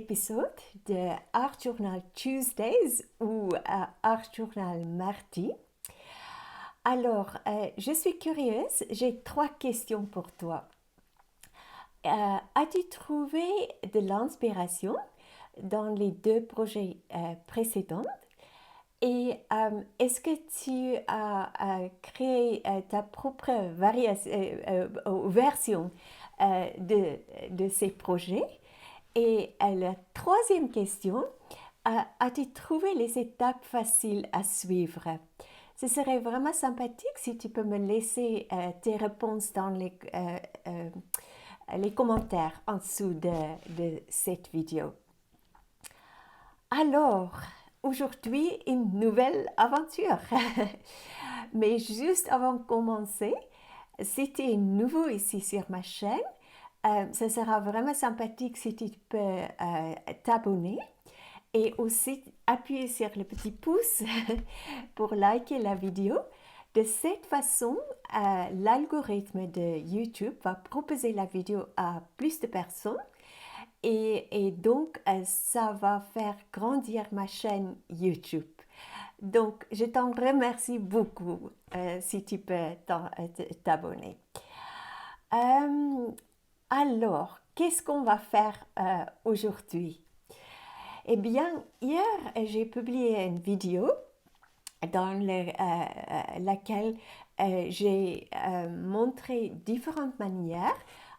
épisode de Art Journal Tuesdays ou Art Journal mardi. Alors, je suis curieuse, j'ai 3 questions pour toi. As-tu trouvé de l'inspiration dans les 2 projets précédents? Et est-ce que tu as créé ta propre version de ces projets? Et la troisième question, as-tu trouvé les étapes faciles à suivre? Ce serait vraiment sympathique si tu peux me laisser tes réponses dans les commentaires en dessous de cette vidéo. Alors, aujourd'hui, une nouvelle aventure. Mais juste avant de commencer, si tu es nouveau ici sur ma chaîne, ce sera vraiment sympathique si tu peux t'abonner et aussi appuyer sur le petit pouce pour liker la vidéo. De cette façon, l'algorithme de YouTube va proposer la vidéo à plus de personnes et donc ça va faire grandir ma chaîne YouTube. Donc, je t'en remercie beaucoup si tu peux t'abonner. Alors, qu'est-ce qu'on va faire aujourd'hui? Eh bien, hier, j'ai publié une vidéo dans laquelle j'ai montré différentes manières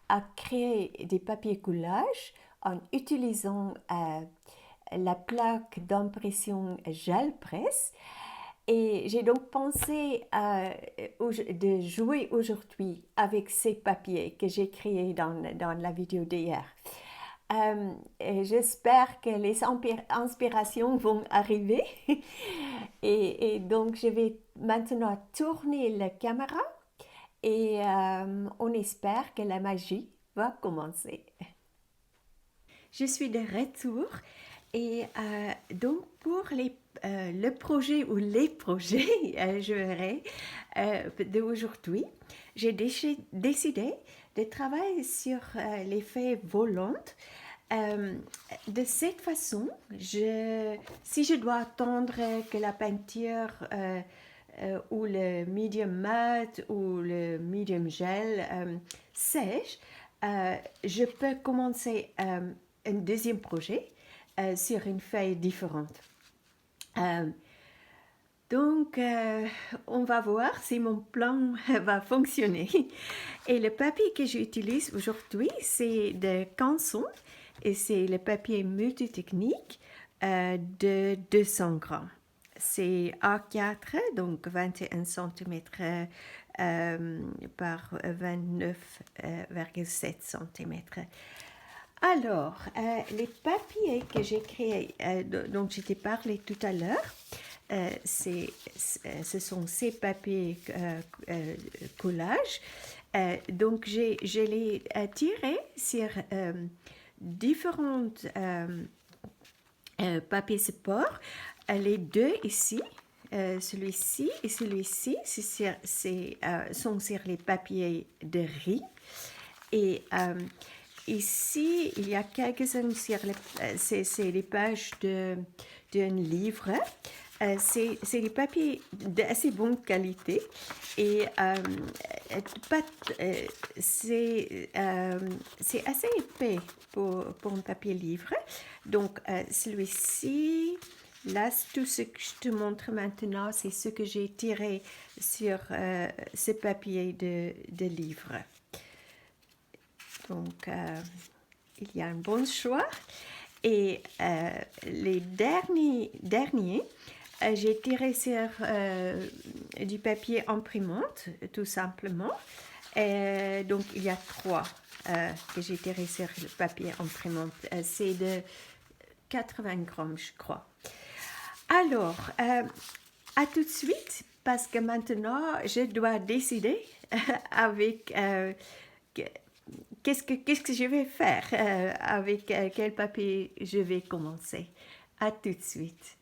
à créer des papiers collages en utilisant la plaque d'impression gel presse. Et j'ai donc pensé de jouer aujourd'hui avec ces papiers que j'ai créés dans la vidéo d'hier. J'espère que les inspirations vont arriver. Et donc, je vais maintenant tourner la caméra et on espère que la magie va commencer. Je suis de retour et donc pour le projet ou les projets, je verrai, d'aujourd'hui, j'ai décidé de travailler sur l'effet volant. De cette façon, si je dois attendre que la peinture ou le medium mat ou le medium gel sèche, je peux commencer un deuxième projet sur une feuille différente. Donc, on va voir si mon plan va fonctionner. Et le papier que j'utilise aujourd'hui, c'est de Canson et c'est le papier multitechnique de 200 grammes. C'est A4, donc 21 cm par 29,7 cm. Alors, les papiers que j'ai créés, dont je t'ai parlé tout à l'heure, ce sont ces papiers collages. Donc, je les tirés sur différents papiers support. Les deux ici, celui-ci et celui-ci, sont sur les papiers de riz. Et ici, il y a quelques-uns sur c'est les pages d'un livre. C'est des papiers d'assez bonne qualité et c'est assez épais pour un papier livre. Donc, celui-ci, là, tout ce que je te montre maintenant, c'est ce que j'ai tiré sur ce papier de livre. Donc, il y a un bon choix. Et les derniers, j'ai tiré sur du papier imprimante, tout simplement. Donc, il y a 3 que j'ai tiré sur le papier imprimante. C'est de 80 grammes, je crois. Alors, à tout de suite, parce que maintenant, je dois décider avec qu'est-ce que je vais faire, avec quel papier je vais commencer. À tout de suite.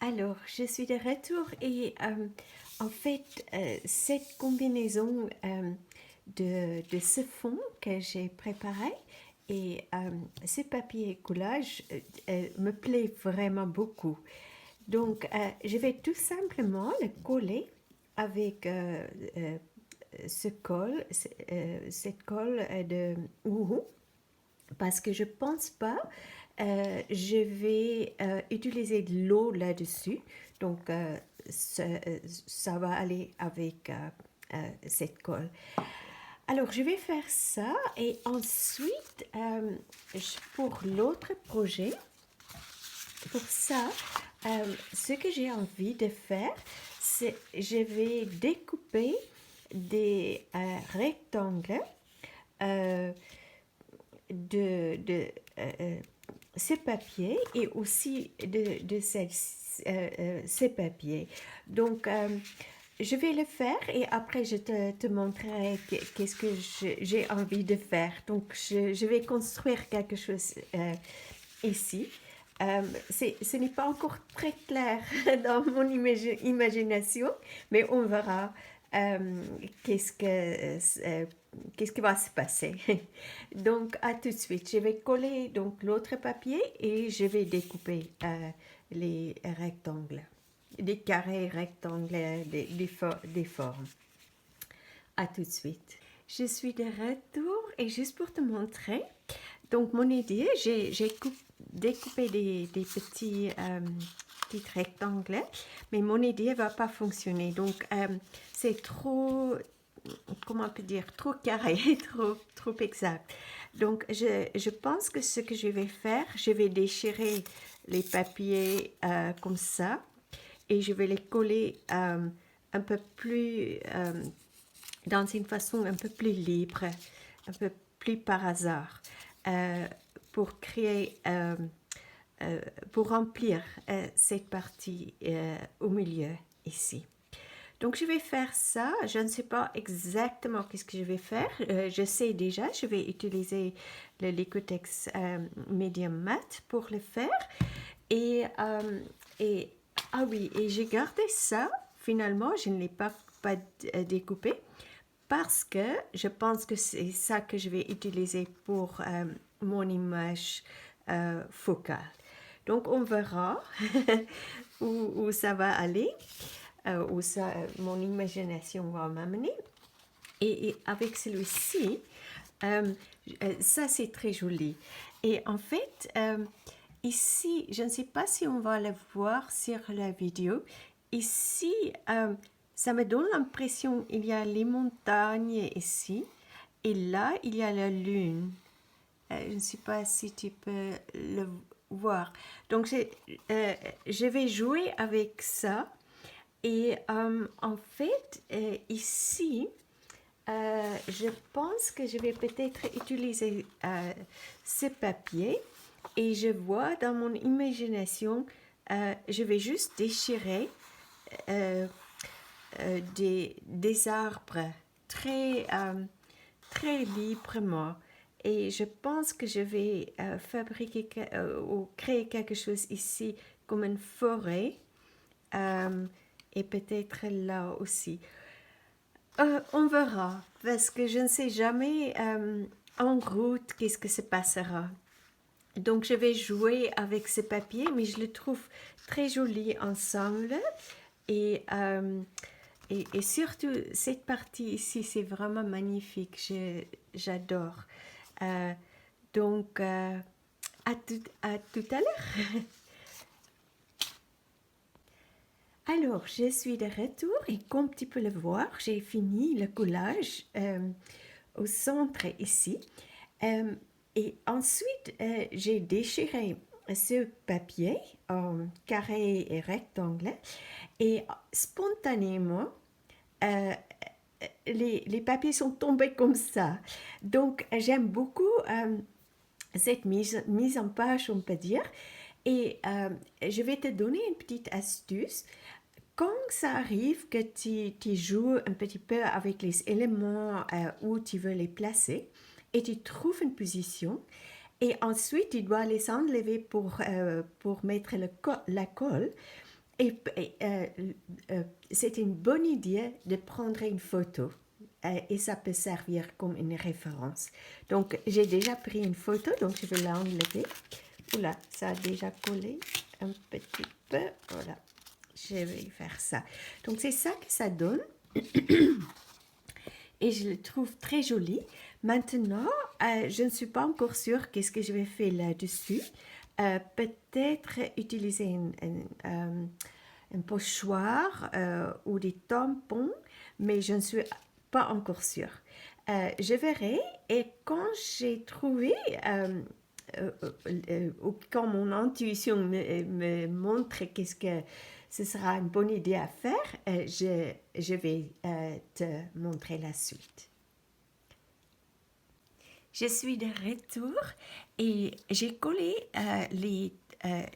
Alors, je suis de retour et en fait, cette combinaison de ce fond que j'ai préparé et ce papier collage me plaît vraiment beaucoup. Donc, je vais tout simplement le coller avec ce colle, cette colle de Woohoo parce que je pense pas je vais utiliser de l'eau là-dessus. Donc, ça va aller avec cette colle. Alors, je vais faire ça et ensuite, pour l'autre projet, pour ça, ce que j'ai envie de faire, c'est je vais découper des rectangles euh, de ces papiers et aussi de ces papiers. Donc, je vais le faire et après je te montrerai qu'est-ce que j'ai envie de faire. Donc, je vais construire quelque chose ici. Ce n'est pas encore très clair dans mon imagination, mais on verra qu'est-ce qui va se passer. Donc, à tout de suite. Je vais coller donc l'autre papier et je vais découper les rectangles, des carrés rectangles, des formes. À tout de suite. Je suis de retour et juste pour te montrer, donc mon idée, j'ai découpé des petits rectangles, mais mon idée ne va pas fonctionner. Donc c'est trop, comment on peut dire, trop carré, trop exact. Donc je pense que ce que je vais faire, je vais déchirer les papiers comme ça et je vais les coller un peu plus dans une façon un peu plus libre, un peu plus par hasard, pour créer, pour remplir cette partie au milieu ici. Donc je vais faire ça, je ne sais pas exactement qu'est-ce que je vais faire, je sais déjà, je vais utiliser le Liquitex Medium Matte pour le faire et ah oui, et j'ai gardé ça, finalement je ne l'ai pas découpé parce que je pense que c'est ça que je vais utiliser pour mon image focale. Donc on verra où ça va aller, où ça, mon imagination va m'amener. Et avec celui-ci, ça c'est très joli. Et en fait, ici, je ne sais pas si on va le voir sur la vidéo, ici, ça me donne l'impression qu'il y a les montagnes ici, et là, il y a la lune. Je ne sais pas si tu peux le voir. Donc, je vais jouer avec ça. Et en fait, ici, je pense que je vais peut-être utiliser ce papier et je vois dans mon imagination, je vais juste déchirer des arbres très, très librement. Et je pense que je vais fabriquer ou créer quelque chose ici comme une forêt et peut-être là aussi. On verra, parce que je ne sais jamais en route qu'est-ce que se passera. Donc je vais jouer avec ce papier, mais je le trouve très joli ensemble. Et, et surtout, cette partie ici, c'est vraiment magnifique. J'adore. Donc, à tout à l'heure. Alors, je suis de retour et comme tu peux le voir, j'ai fini le collage au centre ici. Et ensuite, j'ai déchiré ce papier en carré et rectangle et spontanément, les papiers sont tombés comme ça. Donc, j'aime beaucoup cette mise en page, on peut dire. Et je vais te donner une petite astuce. Quand ça arrive que tu joues un petit peu avec les éléments où tu veux les placer et tu trouves une position et ensuite tu dois les enlever pour mettre la colle C'est une bonne idée de prendre une photo et ça peut servir comme une référence. Donc, j'ai déjà pris une photo, donc je vais l'enlever. Oula, ça a déjà collé un petit peu. Voilà, je vais faire ça. Donc, c'est ça que ça donne. Et je le trouve très joli. Maintenant, je ne suis pas encore sûre qu'est-ce que je vais faire là-dessus. Peut-être utiliser un pochoir ou des tampons, mais je ne suis pas encore sûre. Je verrai et quand j'ai trouvé, ou quand mon intuition me montre qu'est-ce que ce sera une bonne idée à faire, je vais te montrer la suite. Je suis de retour et j'ai collé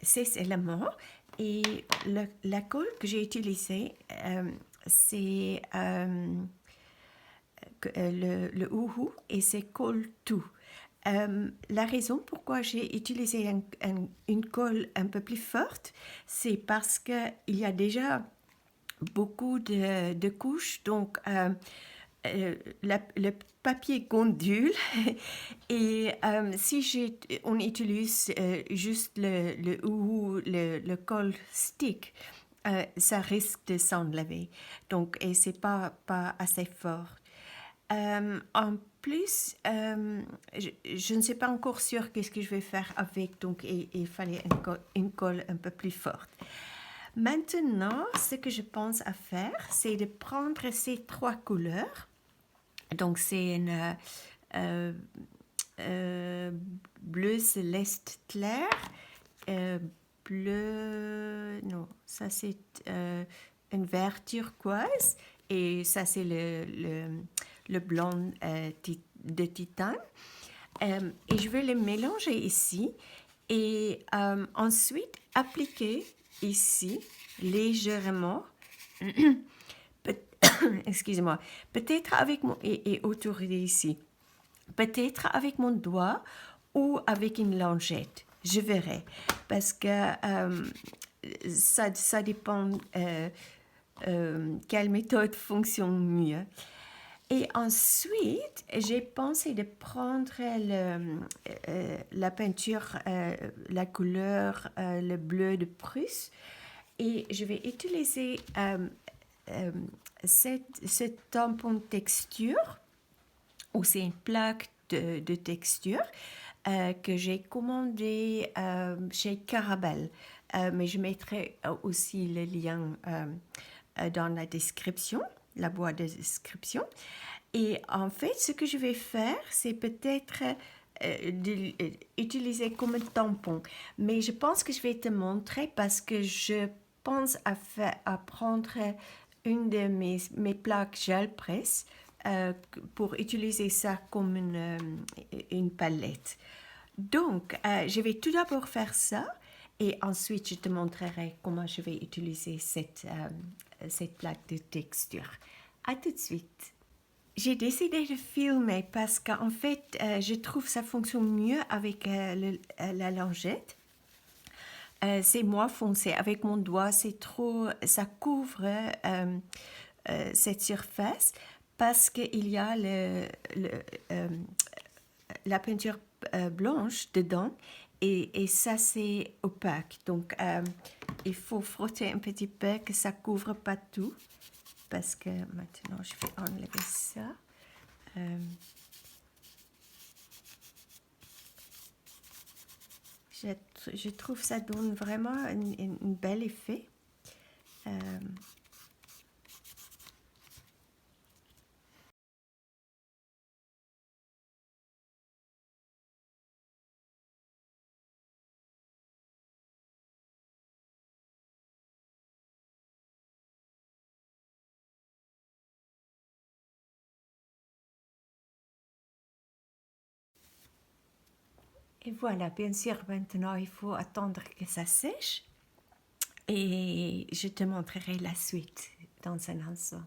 ces éléments et la colle que j'ai utilisée, c'est le Uhu et c'est colle tout. La raison pourquoi j'ai utilisé une colle un peu plus forte, c'est parce qu'il y a déjà beaucoup de couches, donc le papier gondule et si on utilise juste le Uhu, le colle stick, ça risque de s'enlever. Donc, et c'est pas assez fort. En plus, je ne suis pas encore sûre qu'est-ce que je vais faire avec, donc il fallait une colle un peu plus forte. Maintenant, ce que je pense à faire, c'est de prendre ces trois couleurs. Donc, c'est une bleu céleste clair, bleu, non, ça c'est un vert turquoise et ça c'est le blanc de titane. Et je vais les mélanger ici et ensuite appliquer ici légèrement excusez-moi, peut-être avec mon, et autour d'ici, peut-être avec mon doigt ou avec une lingette, je verrai, parce que ça dépend quelle méthode fonctionne mieux. Et ensuite, j'ai pensé de prendre la peinture, la couleur, le bleu de Prusse, et je vais utiliser ce tampon texture, ou c'est une plaque de texture que j'ai commandé chez Carabel. Mais je mettrai aussi le lien dans la description, la boîte de description. Et en fait, ce que je vais faire, c'est peut-être d'utiliser comme un tampon. Mais je pense que je vais te montrer parce que je pense à prendre une de mes plaques gel presse pour utiliser ça comme une palette. Donc, je vais tout d'abord faire ça et ensuite je te montrerai comment je vais utiliser cette plaque de texture. À tout de suite. J'ai décidé de filmer parce qu'en fait, je trouve que ça fonctionne mieux avec la lingette. C'est moins foncé. Avec mon doigt, c'est trop, ça couvre cette surface parce qu'il y a la peinture blanche dedans et ça c'est opaque. Donc il faut frotter un petit peu que ça couvre pas tout parce que maintenant je vais enlever ça. Je trouve que ça donne vraiment un bel effet. Et voilà, bien sûr, maintenant il faut attendre que ça sèche et je te montrerai la suite dans un instant.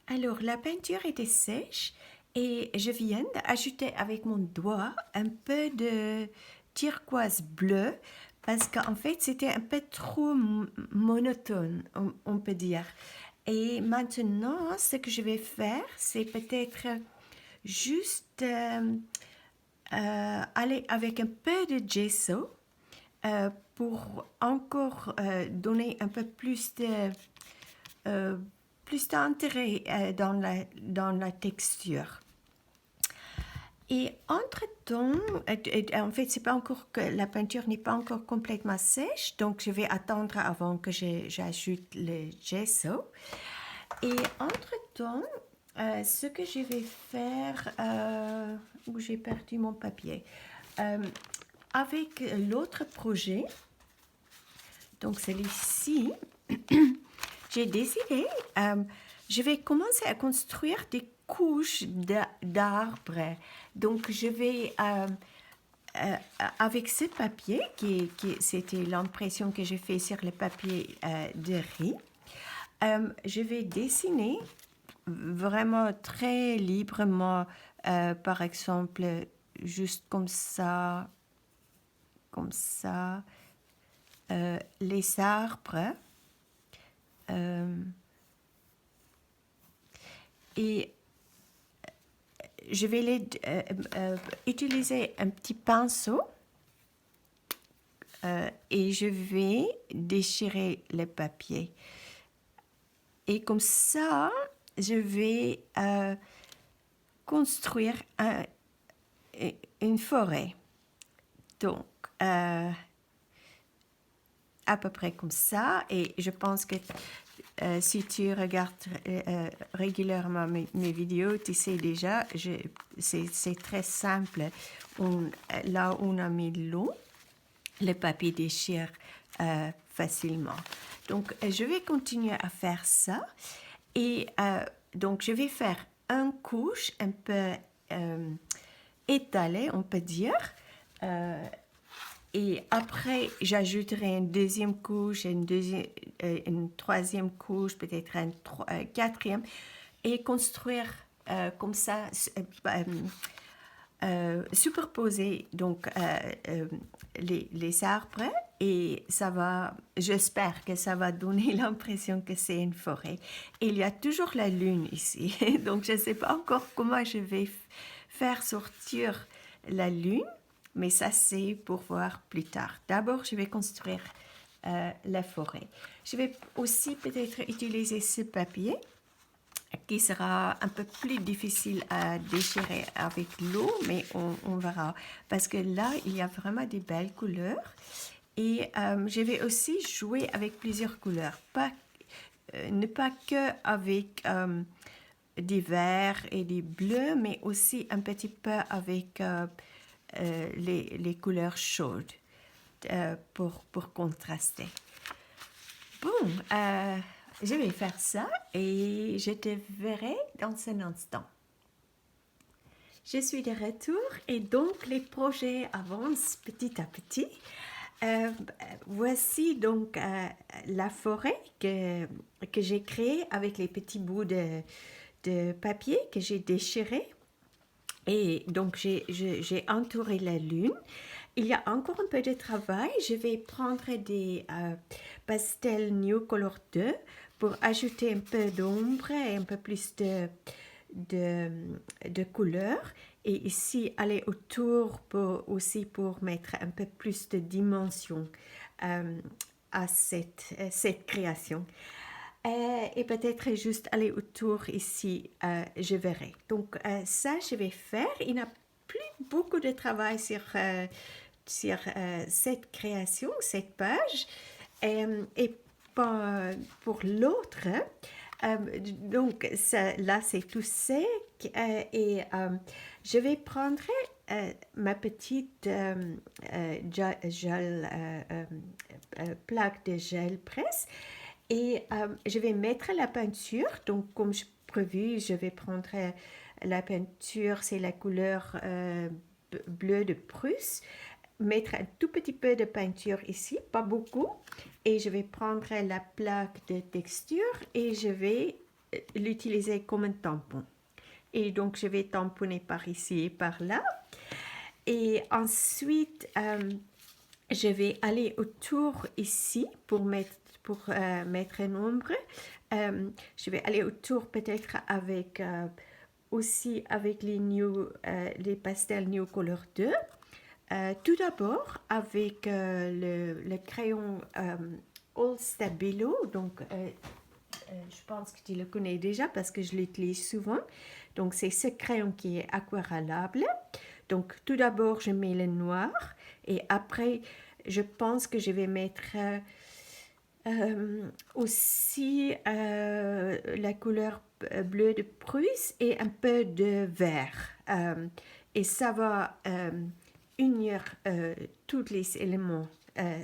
Alors, la peinture était sèche et je viens d'ajouter avec mon doigt un peu de turquoise bleu parce qu'en fait, c'était un peu trop monotone, on peut dire. Et maintenant, ce que je vais faire, c'est peut-être juste aller avec un peu de gesso pour encore donner un peu euh, plus d'intérêt dans la texture. Et entre-temps, en fait, c'est pas encore que la peinture n'est pas encore complètement sèche, donc je vais attendre avant que j'ajoute le gesso. Et entre-temps, ce que je vais faire, où j'ai perdu mon papier, avec l'autre projet, donc celui-ci, j'ai décidé, je vais commencer à construire des couches d'arbres. Donc, je vais, avec ce papier, c'était l'impression que j'ai fait sur le papier de riz, je vais dessiner vraiment très librement, par exemple, juste comme ça, les arbres. Et je vais utiliser un petit pinceau et je vais déchirer le papier. Et comme ça, je vais construire une forêt. Donc, à peu près comme ça. Et je pense que si tu regardes régulièrement mes vidéos, tu sais déjà, c'est très simple. Là où on a mis de l'eau, le papier déchire facilement. Donc, je vais continuer à faire ça. Et donc, je vais faire une couche un peu étalée, on peut dire. Et après, j'ajouterai une deuxième couche, une troisième couche, peut-être une quatrième, et construire comme ça, superposer donc les arbres, et ça va, j'espère que ça va donner l'impression que c'est une forêt. Et il y a toujours la lune ici, donc je ne sais pas encore comment je vais faire sortir la lune. Mais ça, c'est pour voir plus tard. D'abord, je vais construire la forêt. Je vais aussi peut-être utiliser ce papier qui sera un peu plus difficile à déchirer avec l'eau, mais on verra. Parce que là, il y a vraiment des belles couleurs. Et je vais aussi jouer avec plusieurs couleurs. Ne pas que avec des verts et des bleus, mais aussi un petit peu avec les couleurs chaudes pour contraster. Bon, je vais faire ça et je te verrai dans un instant. Je suis de retour et donc les projets avancent petit à petit. Voici donc la forêt que j'ai créée avec les petits bouts de papier que j'ai déchirés. Et donc, j'ai entouré la lune. Il y a encore un peu de travail. Je vais prendre des pastels New Color 2 pour ajouter un peu d'ombre et un peu plus de couleur. Et ici, aller autour aussi pour mettre un peu plus de dimension à cette création. Et peut-être juste aller autour ici, je verrai. Donc ça, je vais faire. Il n'y a plus beaucoup de travail sur cette création, cette page. Et pour l'autre, donc ça, là, c'est tout sec. Et je vais prendre ma petite plaque de gel presse. Et je vais mettre la peinture. Donc, comme prévu, je vais prendre la peinture, c'est la couleur bleu de Prusse. Mettre un tout petit peu de peinture ici, pas beaucoup. Et je vais prendre la plaque de texture et je vais l'utiliser comme un tampon. Et donc, je vais tamponner par ici et par là. Et ensuite, je vais aller autour ici mettre un ombre. Je vais aller autour peut-être avec aussi avec les pastels New Color 2. Tout d'abord avec le crayon All Stabilo, donc je pense que tu le connais déjà parce que je l'utilise souvent. Donc c'est ce crayon qui est aquarellable. Donc tout d'abord je mets le noir et après je pense que je vais mettre aussi la couleur bleu de Prusse et un peu de vert. Et ça va unir tous les éléments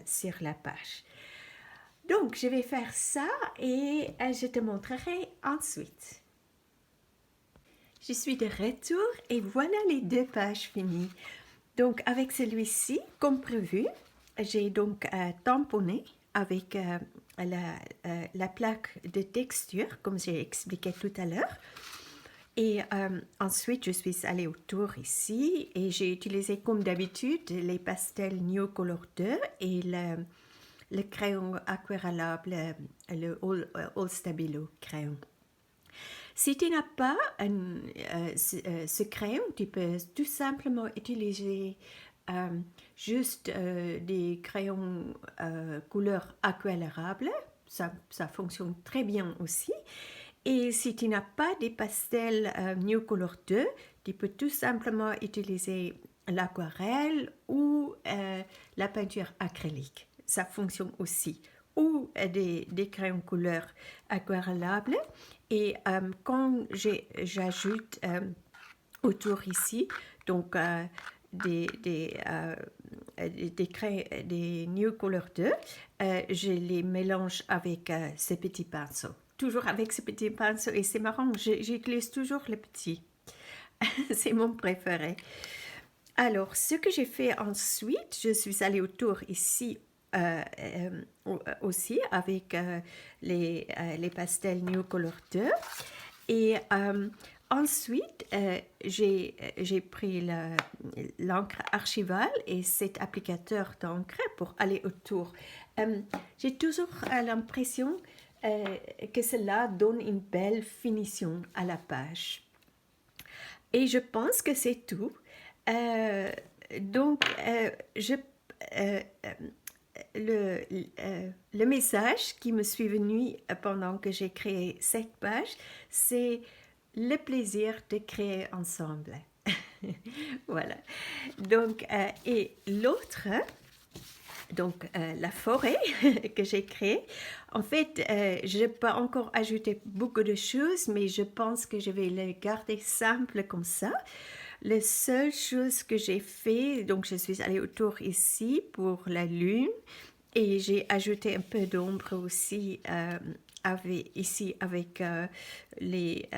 sur la page. Donc, je vais faire ça et je te montrerai ensuite. Je suis de retour et voilà les 2 pages finies. Donc, avec celui-ci, comme prévu, j'ai donc tamponné avec la plaque de texture, comme j'ai expliqué tout à l'heure. Et ensuite, je suis allée autour ici et j'ai utilisé comme d'habitude les pastels New Color 2 et le crayon aquarellable, le All Stabilo crayon. Si tu n'as pas ce crayon, tu peux tout simplement utiliser juste des crayons couleur aquarellable. Ça fonctionne très bien aussi. Et si tu n'as pas des pastels New Color 2, tu peux tout simplement utiliser l'aquarelle ou la peinture acrylique. Ça fonctionne aussi. Ou des crayons couleur aquarellables. Et quand j'ajoute autour ici, donc des New Color 2, je les mélange avec ces petits pinceaux. Toujours avec ce petit pinceau et c'est marrant, j'utilise toujours le petit. C'est mon préféré. Alors, ce que j'ai fait ensuite, je suis allée autour ici aussi avec les pastels New Color 2 et ensuite j'ai pris l'encre archivale et cet applicateur d'encre pour aller autour. J'ai toujours l'impression que cela donne une belle finition à la page. Et je pense que c'est tout. Donc, le message qui me suis venu pendant que j'ai créé cette page, c'est le plaisir de créer ensemble. Voilà. Donc, et l'autre, donc la forêt que j'ai créée. En fait, je n'ai pas encore ajouté beaucoup de choses, mais je pense que je vais les garder simples comme ça. La seule chose que j'ai fait, donc je suis allée autour ici pour la lune et j'ai ajouté un peu d'ombre aussi ici avec les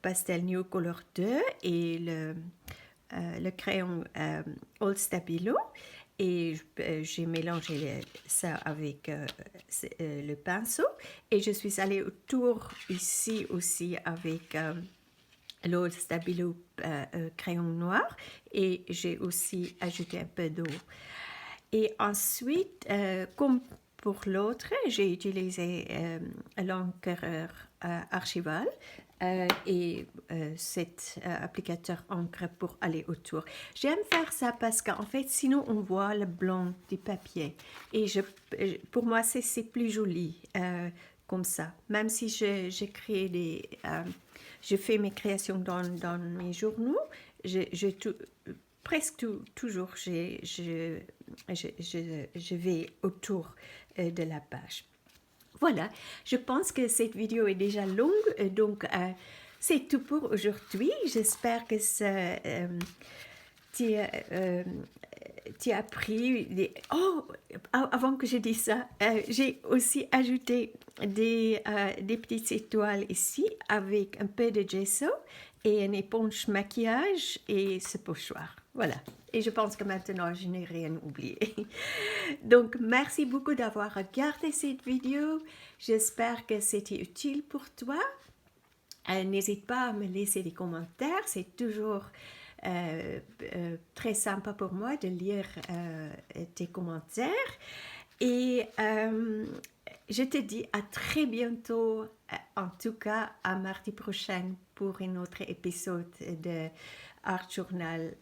pastels New Color 2 et le crayon All Stabilo. Et j'ai mélangé ça avec le pinceau et je suis allée autour ici aussi avec l'All Stabilo crayon noir et j'ai aussi ajouté un peu d'eau. Et ensuite, comme pour l'autre, j'ai utilisé l'encreur archival et cet applicateur encre pour aller autour. J'aime faire ça parce qu'en fait, sinon on voit le blanc du papier. Et pour moi, c'est plus joli comme ça. Même si je fais mes créations dans mes journaux, presque toujours, je vais autour de la page. Voilà, je pense que cette vidéo est déjà longue, donc c'est tout pour aujourd'hui. J'espère que tu as appris. Oh, avant que je dise ça, j'ai aussi ajouté des petites étoiles ici avec un peu de gesso et une éponge maquillage et ce pochoir. Voilà. Et je pense que maintenant, je n'ai rien oublié. Donc, merci beaucoup d'avoir regardé cette vidéo. J'espère que c'était utile pour toi. N'hésite pas à me laisser des commentaires. C'est toujours très sympa pour moi de lire tes commentaires. Et je te dis à très bientôt, en tout cas à mardi prochain pour un autre épisode de Art Journal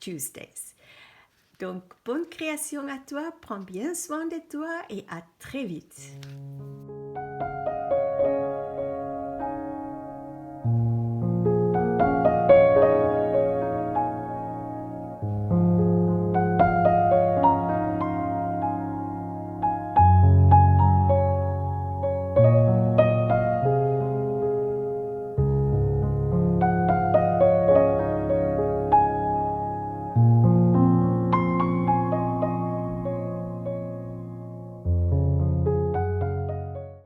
Tuesdays. Donc, bonne création à toi, prends bien soin de toi et à très vite.